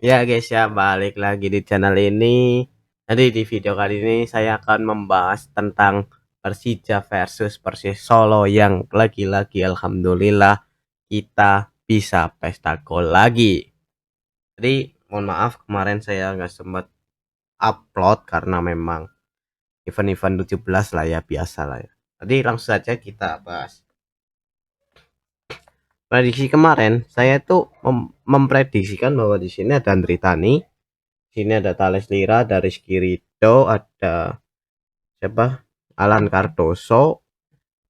Ya guys ya, balik lagi di channel ini. Jadi di video kali ini saya akan membahas tentang Persija versus Persis Solo yang lagi-lagi alhamdulillah kita bisa pesta gol lagi. Jadi mohon maaf kemarin saya nggak sempat upload karena memang event-event 17 lah ya, biasa lah ya. Jadi langsung saja kita bahas. Prediksi kemarin saya tuh memprediksikan bahwa di sini ada Andri Tani, sini ada Thales Lira, ada Rizky Ridho, ada siapa? Alan Cardoso,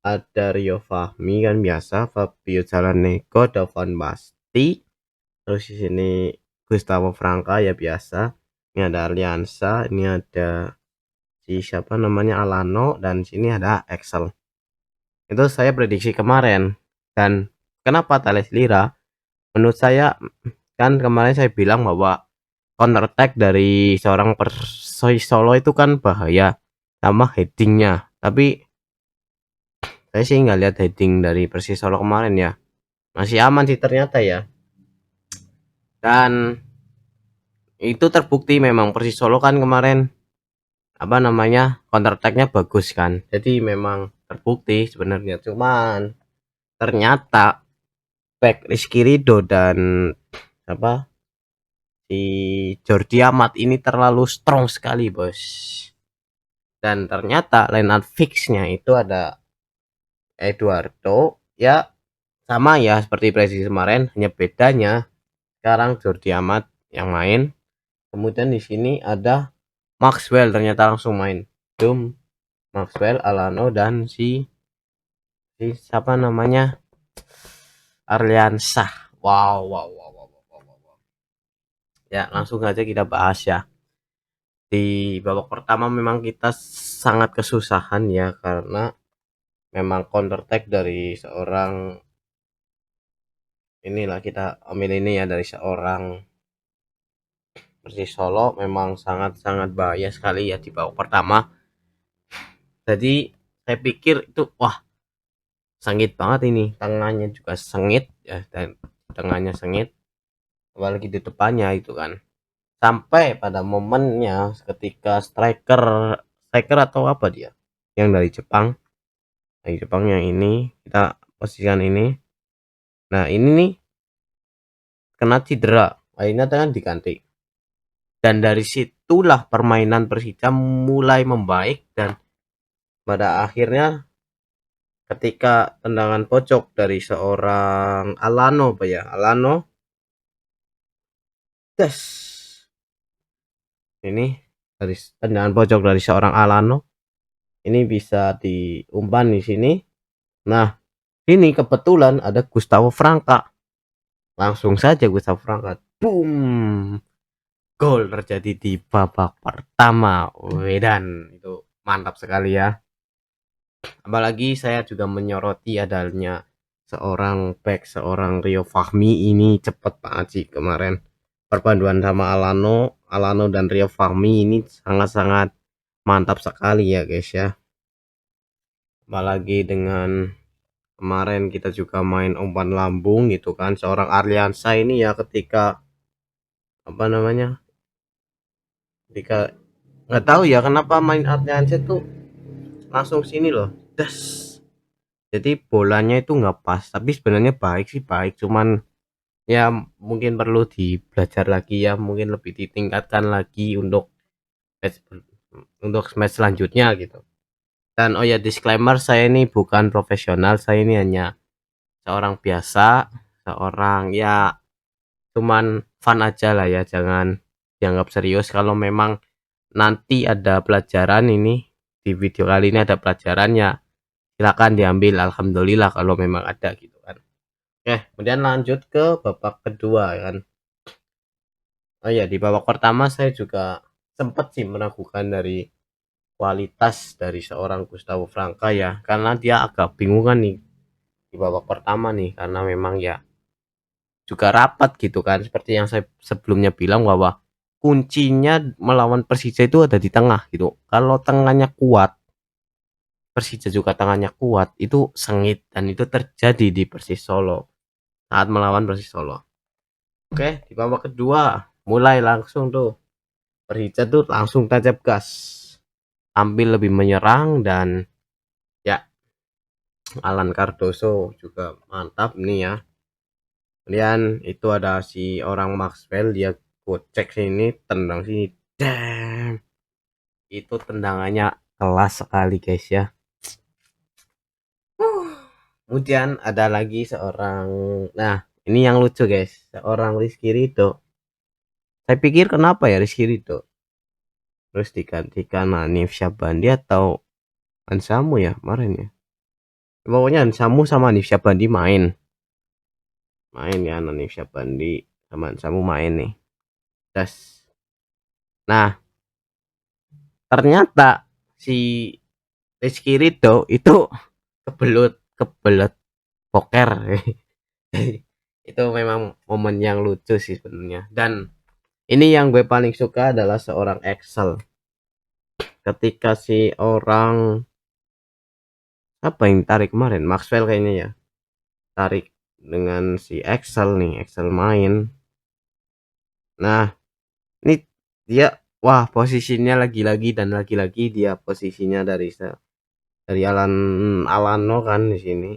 ada Rio Fahmi kan biasa, Fabio Jalanego, Dovan Basti, terus di sini Gustavo Franca ya biasa. Ini ada Aliansa, ini ada si siapa namanya Alano, dan sini ada Excel. Itu saya prediksi kemarin. Dan kenapa Thales Lira? Menurut saya kan kemarin saya bilang bahwa counter attack dari seorang Persis Solo itu kan bahaya sama headingnya, tapi saya sih nggak lihat heading dari Persis Solo kemarin ya, masih aman sih ternyata ya. Dan itu terbukti memang Persis Solo kan kemarin apa namanya counter attacknya bagus kan, jadi memang terbukti sebenarnya. Cuman ternyata back Rizky Ridho dan apa si Jordi Amat ini terlalu strong sekali bos. Dan ternyata line up fixnya itu ada Eduardo ya, sama ya seperti prediksi kemarin, hanya bedanya sekarang Jordi Amat yang main. Kemudian di sini ada Maxwell ternyata langsung main. Dum, Maxwell, Alano dan si siapa namanya Arliansah. Wow, wow, wow, wow, wow, wow, wow. Ya langsung aja kita bahas ya. Di babak pertama memang kita sangat kesusahan ya, karena memang counter attack dari seorang, inilah kita ambil ini ya, dari seorang Persis Solo memang sangat-sangat bahaya sekali ya di babak pertama. Jadi saya pikir itu wah sengit banget, ini tengahnya juga sengit ya, dan tengahnya sengit apalagi di depannya itu kan. Sampai pada momennya ketika striker striker atau apa dia yang dari Jepang yang ini kita posisikan ini. Nah ini nih kena cedera, akhirnya kan diganti. Dan dari situlah permainan Persija mulai membaik, dan pada akhirnya ketika tendangan pojok dari seorang Alano apa ya, Alano tes ini, dari tendangan pojok dari seorang Alano ini bisa diumpan di sini. Nah ini kebetulan ada Gustavo Franca, langsung saja Gustavo Franca boom, gol terjadi di babak pertama. Wedan itu mantap sekali ya. Apalagi saya juga menyoroti adanya seorang Rio Fahmi, ini cepet banget sih kemarin perpaduan sama Alano dan Rio Fahmi ini sangat-sangat mantap sekali ya guys ya. Apalagi dengan kemarin kita juga main umpan lambung gitu kan, seorang Arliansa ini ya, ketika apa namanya, ketika nggak tahu ya kenapa main Arliansa tuh langsung sini loh, das. Jadi bolanya itu nggak pas, tapi sebenarnya baik sih, baik, cuman ya mungkin perlu dibelajar lagi ya, mungkin lebih ditingkatkan lagi match untuk match selanjutnya gitu. Dan oh ya, disclaimer, saya ini bukan profesional, saya ini hanya seorang biasa, seorang ya cuman fun aja lah ya, jangan dianggap serius. Kalau memang nanti ada pelajaran ini, di video kali ini ada pelajarannya, silakan diambil, alhamdulillah kalau memang ada gitu kan. Oke, kemudian lanjut ke babak kedua ya kan. Oh ya, di babak pertama saya juga sempat sih meragukan dari kualitas dari seorang Gustavo Franca ya, karena dia agak bingungan nih di babak pertama nih, karena memang ya juga rapat gitu kan, seperti yang saya sebelumnya bilang bahwa kuncinya melawan Persija itu ada di tengah gitu. Kalau tengahnya kuat, Persija juga tangannya kuat, itu sengit, dan itu terjadi di Persis Solo saat melawan Persis Solo. Oke, di babak kedua mulai langsung tuh Persija tuh langsung tancap gas, tampil lebih menyerang, dan ya Alan Cardoso juga mantap nih ya. Kemudian itu ada si orang Maxwell, dia gocek sini, tendang sini, damn, itu tendangannya kelas sekali guys ya. Kemudian ada lagi seorang, nah ini yang lucu guys, seorang Rizky Ridho. Saya pikir kenapa ya Rizky Ridho terus digantikan Hanif Syabandi atau Hansamu ya kemarin ya. Pokoknya Hansamu sama Hanif Syabandi main ya, Hanif Syabandi sama Hansamu main nih. Das. Nah, ternyata si Rizky Ridho itu kebelet poker. Itu memang momen yang lucu sih sebenarnya. Dan ini yang gue paling suka adalah seorang Excel. Ketika si orang apa yang tarik kemarin, Maxwell kayaknya ya, tarik dengan si Excel nih, Excel main. Nah, ini dia, wah, posisinya lagi-lagi dan lagi-lagi dia posisinya dari Alano kan di sini.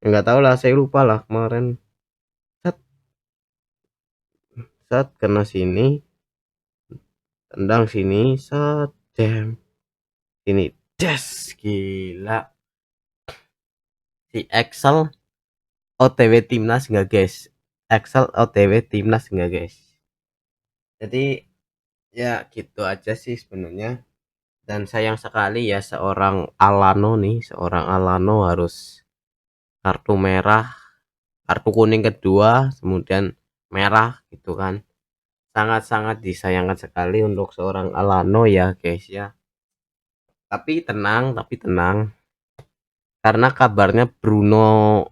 Enggak tahu lah, saya lupa lah kemarin. Set, set kena sini, tendang sini, set, jam. Ini des, gila. Si Excel OTW timnas enggak guys? Excel OTW timnas enggak guys? Jadi ya gitu aja sih sebenarnya. Dan sayang sekali ya seorang Alano harus kartu merah, kartu kuning kedua, kemudian merah gitu kan. Sangat-sangat disayangkan sekali untuk seorang Alano ya guys ya. Tapi tenang, karena kabarnya Bruno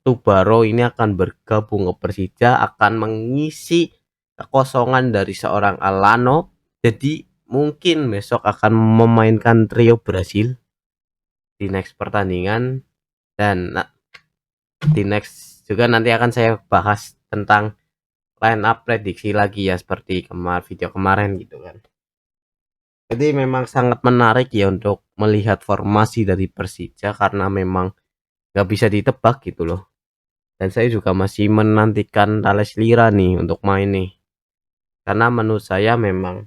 Tubaro ini akan bergabung ke Persija, akan mengisi kekosongan dari seorang Alano. Jadi mungkin besok akan memainkan trio Brasil di next pertandingan. Dan di next juga nanti akan saya bahas tentang line up prediksi lagi ya, seperti video kemarin gitu kan. Jadi memang sangat menarik ya untuk melihat formasi dari Persija, karena memang nggak bisa ditebak gitu loh. Dan saya juga masih menantikan Thales Lira nih untuk main nih, karena menurut saya memang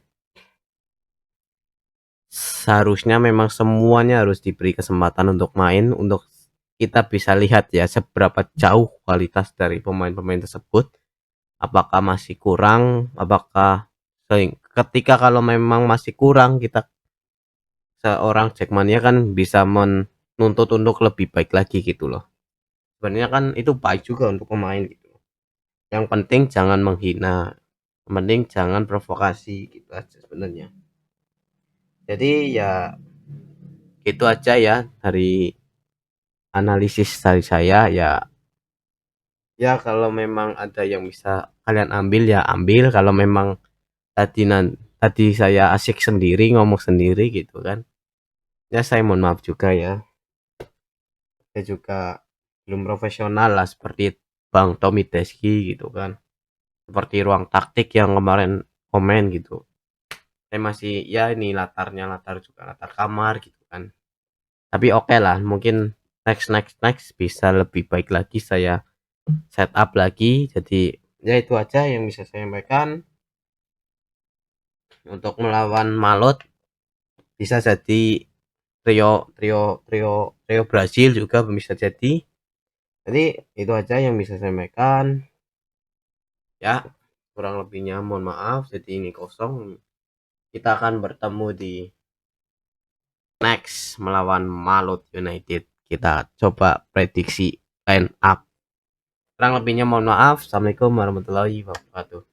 seharusnya memang semuanya harus diberi kesempatan untuk main, untuk kita bisa lihat ya seberapa jauh kualitas dari pemain-pemain tersebut. Apakah masih kurang, apakah ketika kalau memang masih kurang, kita seorang Jackmania kan bisa menuntut untuk lebih baik lagi gitu loh. Sebenarnya kan itu baik juga untuk pemain gitu. Yang penting jangan menghina, yang penting jangan provokasi gitu aja sebenarnya. Jadi ya gitu aja ya dari analisis dari saya ya. Ya kalau memang ada yang bisa kalian ambil ya ambil, kalau memang tadi saya asik sendiri ngomong sendiri gitu kan. Ya saya mohon maaf juga ya. Saya juga belum profesional lah seperti Bang Tommy Deski gitu kan. Seperti ruang taktik yang kemarin komen gitu. Saya masih ya ini latar juga latar kamar gitu kan. Tapi oke lah, mungkin next bisa lebih baik lagi saya setup lagi. Jadi ya itu aja yang bisa saya sampaikan. Untuk melawan Malot bisa jadi trio Brasil juga bisa jadi itu aja yang bisa saya sampaikan ya. Kurang lebihnya mohon maaf, jadi ini kosong. Kita akan bertemu di next melawan Malut United, kita coba prediksi line up. Kurang lebihnya mohon maaf. Assalamualaikum warahmatullahi wabarakatuh.